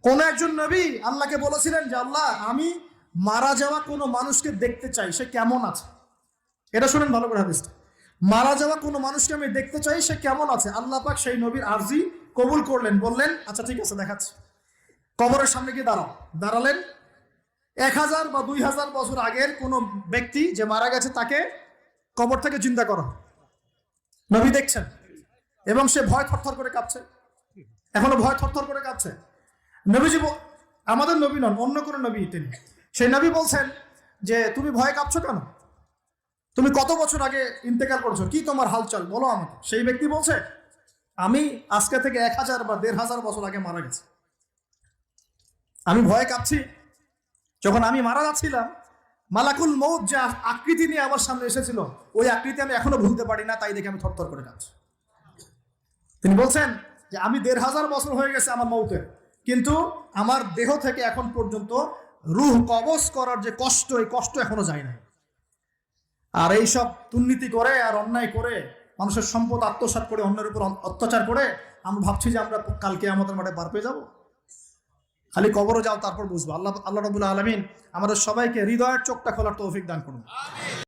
কোন একজন নবী আল্লাহকে বলেছিলেন যে আল্লাহ আমি মারা যাওয়া কোনো মানুষকে দেখতে চাই, সে কেমন আছে। এটা শুনেন ভালো করে হাদিসটা। মারা যাওয়া কোনো মানুষকে আমি দেখতে চাই, সে কেমন আছে। আল্লাহ পাক সেই নবীর আরজি কবুল করলেন, বললেন আচ্ছা ঠিক আছে দেখাচ্ছি। কবরের সামনে গিয়ে দাঁড়ালেন। 1000 বা 2000 বছর আগের কোনো ব্যক্তি যে মারা গেছে তাকে কবর থেকে চিন্তা করো, নবী দেখছেন এবং সে ভয় থরথর করে কাঁপছে, এখনো ভয় থরথর করে কাঁপছে। নবীজি আমাদের নবী নন, অন্য কোনো নবী তিনি। সেই নবী বলছেন যে তুমি ভয় কাঁপছো কেন, তুমি কত বছর আগে ইন্তেকাল করছো, কি তোমার হালচাল বলো আমাকে। সেই ব্যক্তি বলছে আমি আজকে থেকে 1000 বা 1500 বছর আগে মারা গেছি, আমি ভয়ে কাঁপছি। যখন আমি মারা যাচ্ছিলাম মালাকুল মউত যে আকৃতি নিয়ে আমার সামনে এসেছিল, ওই আকৃতি আমি এখনো ভুলতে পারি না, তাই দেখে আমি থরথর করে কাঁপছি। তিনি বলছেন যে আমি 1500 বছর হয়ে গেছে আমার মউতের, কিন্তু আমার দেহ থেকে এখন পর্যন্ত রূহ কবজ করার যে কষ্ট, এই কষ্ট এখনো যায় নাই। আর এইসব দুর্নীতি করে আর অন্যায় করে মানুষের সম্পদ আত্মসাৎ করে অন্যের উপর অত্যাচার করে আমরা ভাবছি যে আমরা কালকে আমাদের মাঠে পার পেয়ে যাবো। খালি কবরে যাও তারপর বুঝবো। আল্লাহ রাব্বুল আলামিন আমাদের সবাইকে হৃদয়ের চোখটা খোলার তৌফিক দান করুন।